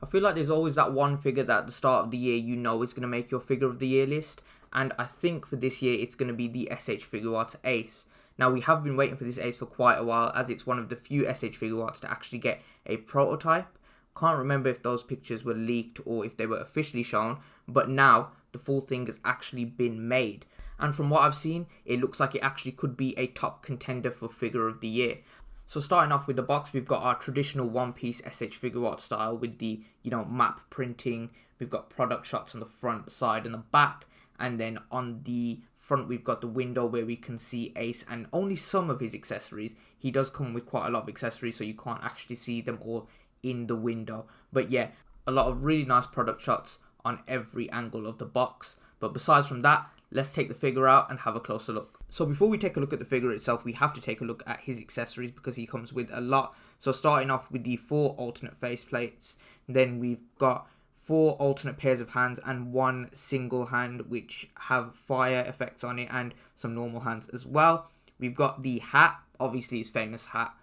I feel like there's always that one figure that at the start of the year you know is going to make your figure of the year list, and I think for this year it's going to be the SH Figuarts Ace. Now, we have been waiting for this Ace for quite a while, as it's one of the few SH Figuarts to actually get a prototype. Can't remember if those pictures were leaked or if they were officially shown, but now the full thing has actually been made. And from what I've seen, it looks like it actually could be a top contender for figure of the year. So starting off with the box, we've got our traditional One Piece SH Figuarts style with the, map printing. We've got product shots on the front, side and the back. And then on the front, we've got the window where we can see Ace and only some of his accessories. He does come with quite a lot of accessories, so you can't actually see them all in the window. But yeah, a lot of really nice product shots on every angle of the box. But besides from that, let's take the figure out and have a closer look. So before we take a look at the figure itself, we have to take a look at his accessories because he comes with a lot. So starting off with the 4 alternate faceplates, then we've got 4 alternate pairs of hands and 1 single hand which have fire effects on it, and some normal hands as well. We've got the hat, obviously his famous hat.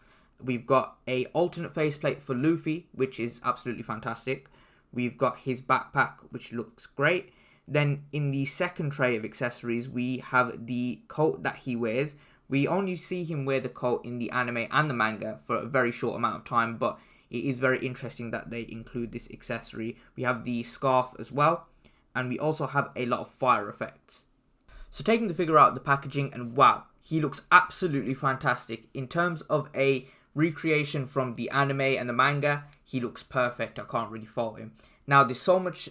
We've got a alternate faceplate for Luffy, which is absolutely fantastic. We've got his backpack, which looks great. Then in the second tray of accessories, we have the coat that he wears. We only see him wear the coat in the anime and the manga for a very short amount of time, but it is very interesting that they include this accessory. We have the scarf as well, and we also have a lot of fire effects. So taking the figure out of the packaging, and wow, he looks absolutely fantastic. In terms of a recreation from the anime and the manga, he looks perfect. I can't really fault him. Now, there's so much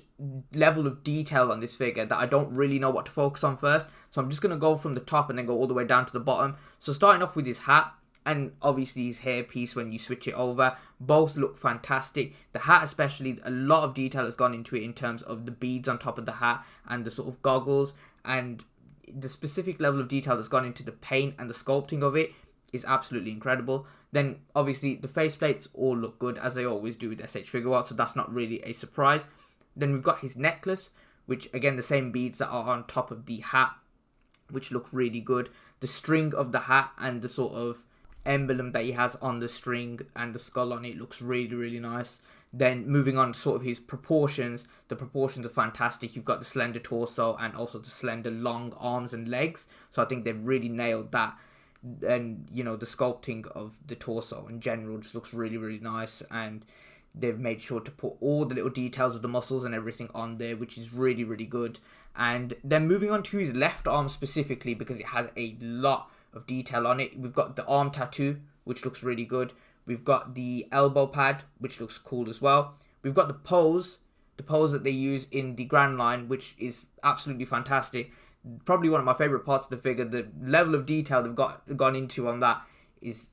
level of detail on this figure that I don't really know what to focus on first. So I'm just going to go from the top and then go all the way down to the bottom. So starting off with his hat, and obviously his hairpiece when you switch it over, both look fantastic. The hat especially, a lot of detail has gone into it in terms of the beads on top of the hat and the sort of goggles, and the specific level of detail that's gone into the paint and the sculpting of it is absolutely incredible. Then obviously the faceplates all look good, as they always do with SH Figuarts, so that's not really a surprise. Then we've got his necklace, which again the same beads that are on top of the hat, which look really good. The string of the hat and the sort of emblem that he has on the string and the skull on it looks really, really nice. Then moving on to sort of his proportions, the proportions are fantastic. You've got the slender torso and also the slender long arms and legs, so I think they've really nailed that. And the sculpting of the torso in general just looks really, really nice, and they've made sure to put all the little details of the muscles and everything on there, which is really, really good. And then moving on to his left arm specifically, because it has a lot of detail on it, we've got the arm tattoo, which looks really good. We've got the elbow pad, which looks cool as well. We've got the pose that they use in the Grand Line, which is absolutely fantastic. Probably one of my favourite parts of the figure. The level of detail they've gone into on that is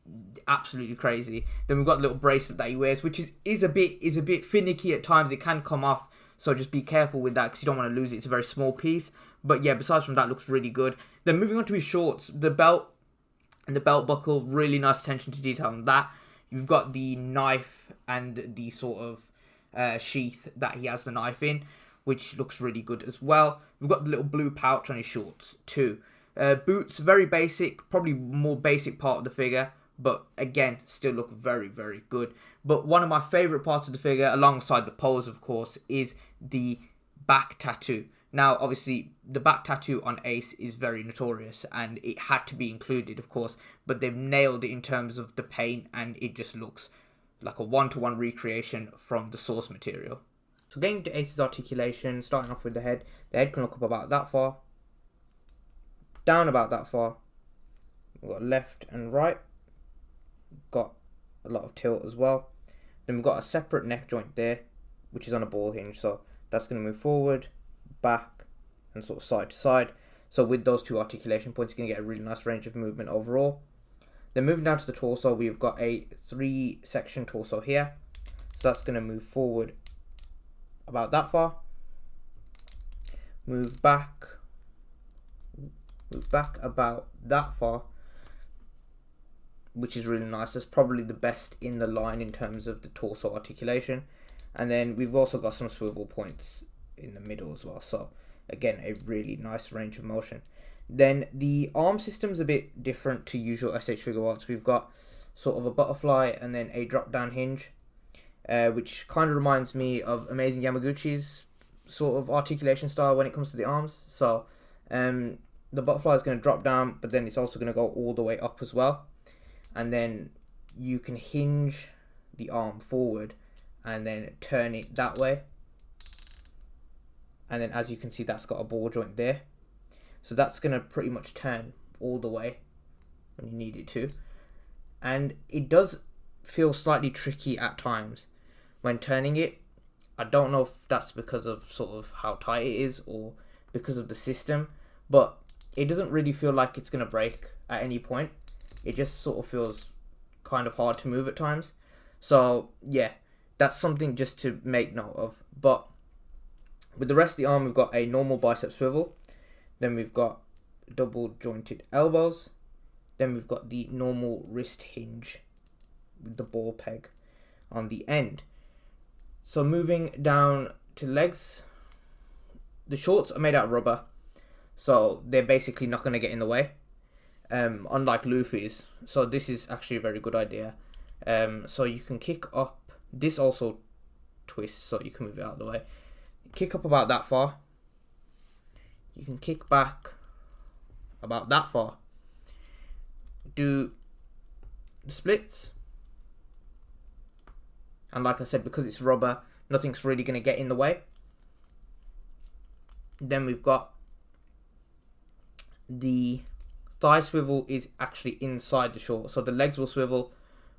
absolutely crazy. Then we've got the little bracelet that he wears, which is a bit finicky at times. It can come off, so just be careful with that because you don't want to lose it. It's a very small piece. But yeah, besides from that, looks really good. Then moving on to his shorts, the belt and the belt buckle, really nice attention to detail on that. You've got the knife and the sort of sheath that he has the knife in, which looks really good as well. We've got the little blue pouch on his shorts too. Boots, very basic, probably more basic part of the figure, but again, still look very, very good. But one of my favourite parts of the figure, alongside the pose of course, is the back tattoo. Now, obviously, the back tattoo on Ace is very notorious, and it had to be included, of course, but they've nailed it in terms of the paint, and it just looks like a one-to-one recreation from the source material. So getting to Ace's articulation, starting off with the head can look up about that far, down about that far. We've got left and right, got a lot of tilt as well. Then we've got a separate neck joint there, which is on a ball hinge, so that's going to move forward, back, and sort of side to side. So with those 2 articulation points, you're going to get a really nice range of movement overall. Then moving down to the torso, we've got a 3-section torso here, so that's going to move forward about that far, move back about that far, which is really nice. That's probably the best in the line in terms of the torso articulation. And then we've also got some swivel points in the middle as well, so again, a really nice range of motion. Then the arm system's a bit different to usual SH Figuarts. We've got sort of a butterfly and then a drop down hinge. which kind of reminds me of Amazing Yamaguchi's sort of articulation style when it comes to the arms. So the butterfly is going to drop down, but then it's also going to go all the way up as well. And then you can hinge the arm forward and then turn it that way. And then as you can see, that's got a ball joint there. So that's going to pretty much turn all the way when you need it to. And it does feel slightly tricky at times when turning it. I don't know if that's because of sort of how tight it is or because of the system, but it doesn't really feel like it's going to break at any point. It just sort of feels kind of hard to move at times. So yeah, that's something just to make note of. But with the rest of the arm, we've got a normal bicep swivel. Then we've got double jointed elbows. Then we've got the normal wrist hinge with the ball peg on the end. So moving down to legs, the shorts are made out of rubber, so they're basically not going to get in the way, unlike Luffy's. So this is actually a very good idea. So you can kick up, this also twists so you can move it out of the way. Kick up about that far. You can kick back about that far. Do the splits. And like I said, because it's rubber, nothing's really going to get in the way. Then we've got the thigh swivel is actually inside the short. So the legs will swivel,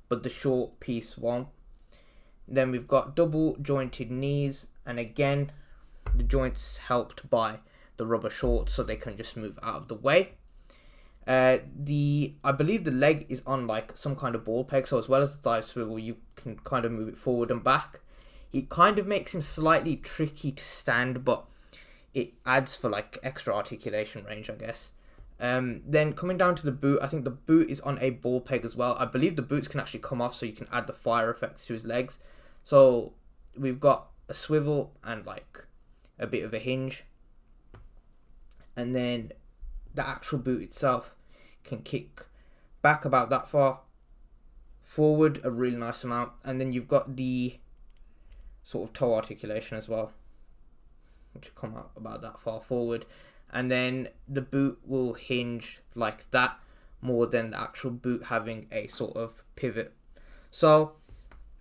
but the short piece won't. Then we've got double jointed knees. And again, the joints helped by the rubber shorts, so they can just move out of the way. I believe the leg is on like some kind of ball peg, so as well as the thigh swivel, you can kind of move it forward and back. It kind of makes him slightly tricky to stand, but it adds for like extra articulation range, I guess. Then coming down to the boot, I think the boot is on a ball peg as well. I believe the boots can actually come off, so you can add the fire effects to his legs. So we've got a swivel and like a bit of a hinge. And then the actual boot itself can kick back about that far, forward a really nice amount, and then you've got the sort of toe articulation as well, which will come out about that far forward, and then the boot will hinge like that more than the actual boot having a sort of pivot. So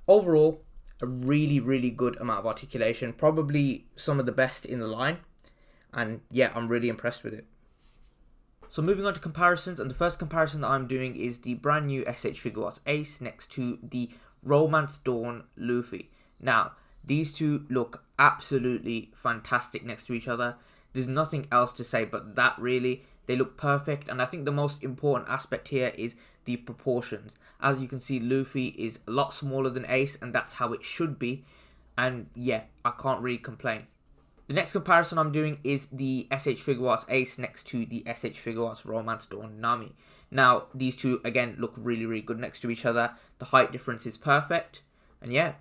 overall, a really good amount of articulation, probably some of the best in the line, and yeah, I'm really impressed with it. So moving on to comparisons, and the first comparison that I'm doing is the brand new SH Figuarts Ace next to the Romance Dawn Luffy. Now, these two look absolutely fantastic next to each other. There's nothing else to say but that, really. They look perfect, and I think the most important aspect here is the proportions. As you can see, Luffy is a lot smaller than Ace, and that's how it should be. And yeah, I can't really complain. The next comparison I'm doing is the SH Figuarts Ace next to the SH Figuarts Romance Dawn Nami. Now, these two, again, look really good next to each other. The height difference is perfect. And yeah.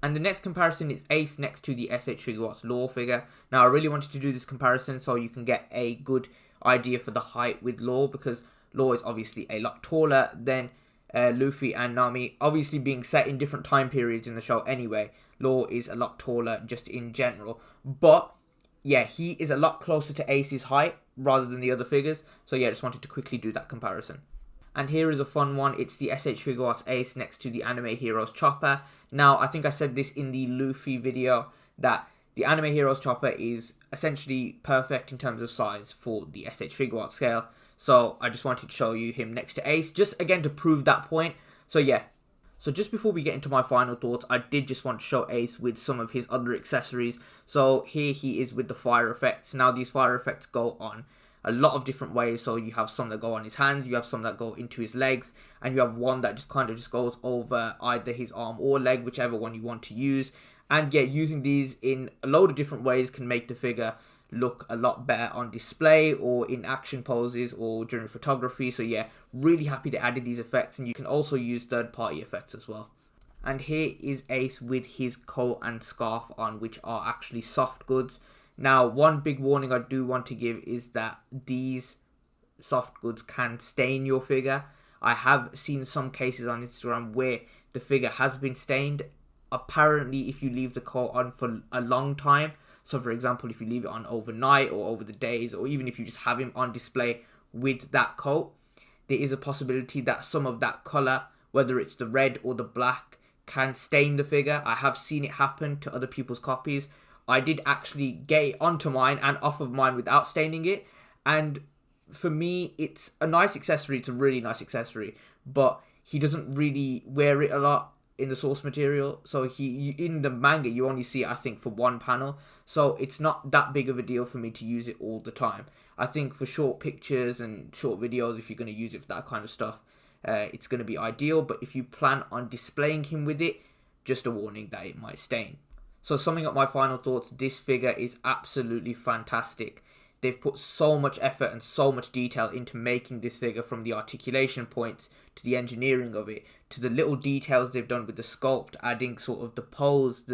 And the next comparison is Ace next to the SH Figuarts Law figure. Now, I really wanted to do this comparison so you can get a good idea for the height with Law, because Law is obviously a lot taller than Luffy and Nami, obviously being set in different time periods in the show anyway. Law is a lot taller just in general, but yeah, he is a lot closer to Ace's height rather than the other figures. So yeah, just wanted to quickly do that comparison. And here is a fun one. It's the SH Figuarts Ace next to the Anime Heroes Chopper. Now, I think I said this in the Luffy video, that the Anime Heroes Chopper is essentially perfect in terms of size for the SH Figuarts scale. So I just wanted to show you him next to Ace, just again to prove that point. So yeah. So just before we get into my final thoughts, I did just want to show Ace with some of his other accessories. So here he is with the fire effects. Now these fire effects go on a lot of different ways. So you have some that go on his hands, you have some that go into his legs, and you have one that just kind of just goes over either his arm or leg, whichever one you want to use. And yeah, using these in a load of different ways can make the figure look a lot better on display or in action poses or during photography. So yeah, really happy they added these effects, and you can also use third-party effects as well. And here is Ace with his coat and scarf on, which are actually soft goods. Now, one big warning I do want to give is that these soft goods can stain your figure. I have seen some cases on Instagram where the figure has been stained. apparently if you leave the coat on for a long time, so for example if you leave it on overnight or over the days, or even if you just have him on display with that coat, there is a possibility that some of that colour, whether it's the red or the black, can stain the figure. I have seen it happen to other people's copies. I did actually get it onto mine and off of mine without staining it, and for me it's a nice accessory. It's a really nice accessory, but he doesn't really wear it a lot in the source material, so in the manga you only see it I think for one panel, so it's not that big of a deal for me to use it all the time. I think for short pictures and short videos, if you're going to use it for that kind of stuff, it's going to be ideal. But if you plan on displaying him with it, just a warning that it might stain. So summing up my final thoughts, this figure is absolutely fantastic. They've put so much effort and so much detail into making this figure, from the articulation points to the engineering of it, to the little details they've done with the sculpt, adding sort of the pose,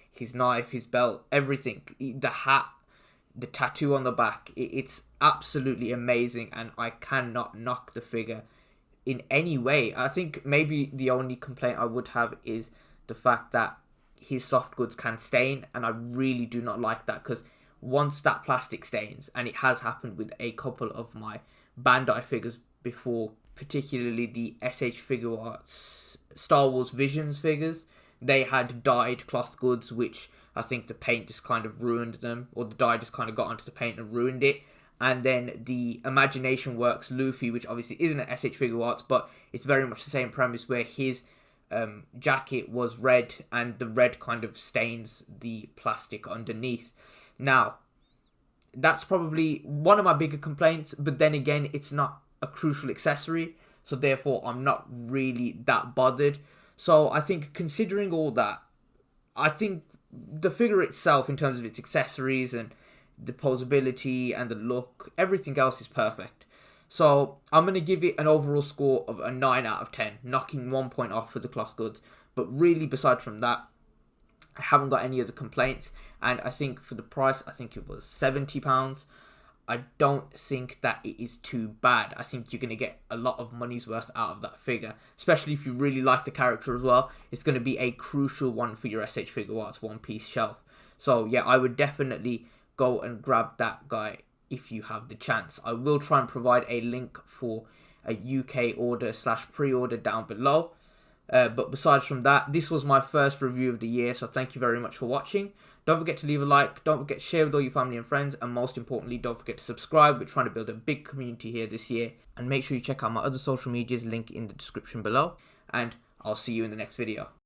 his knife, his belt, everything, the hat, the tattoo on the back. It's absolutely amazing, and I cannot knock the figure in any way. I think maybe the only complaint I would have is the fact that his soft goods can stain, and I really do not like that, because once that plastic stains, and it has happened with a couple of my Bandai figures before, particularly the SH Figuarts Star Wars Visions figures, they had dyed cloth goods, which I think the paint just kind of ruined them, or the dye just kind of got onto the paint and ruined it. And then the Imagination Works Luffy, which obviously isn't an SH Figuarts, but it's very much the same premise, where his jacket was red, and the red kind of stains the plastic underneath. Now, that's probably one of my bigger complaints, but then again, it's not a crucial accessory, so therefore I'm not really that bothered. So I think, considering all that, I think the figure itself, in terms of its accessories and the posability and the look, everything else is perfect. So I'm going to give it an overall score of a 9 out of 10, knocking 1 point off for the cloth goods. But really, beside from that, I haven't got any other complaints. And I think for the price, I think it was £70. I don't think that it is too bad. I think you're going to get a lot of money's worth out of that figure, especially if you really like the character as well. It's going to be a crucial one for your SH Figuarts One Piece shelf. So yeah, I would definitely go and grab that guy if you have the chance. I will try and provide a link for a UK order / pre-order down below. But besides from that, this was my first review of the year, so thank you very much for watching. Don't forget to leave a like, don't forget to share with all your family and friends, and most importantly, don't forget to subscribe. We're trying to build a big community here this year. And make sure you check out my other social medias, link in the description below. And I'll see you in the next video.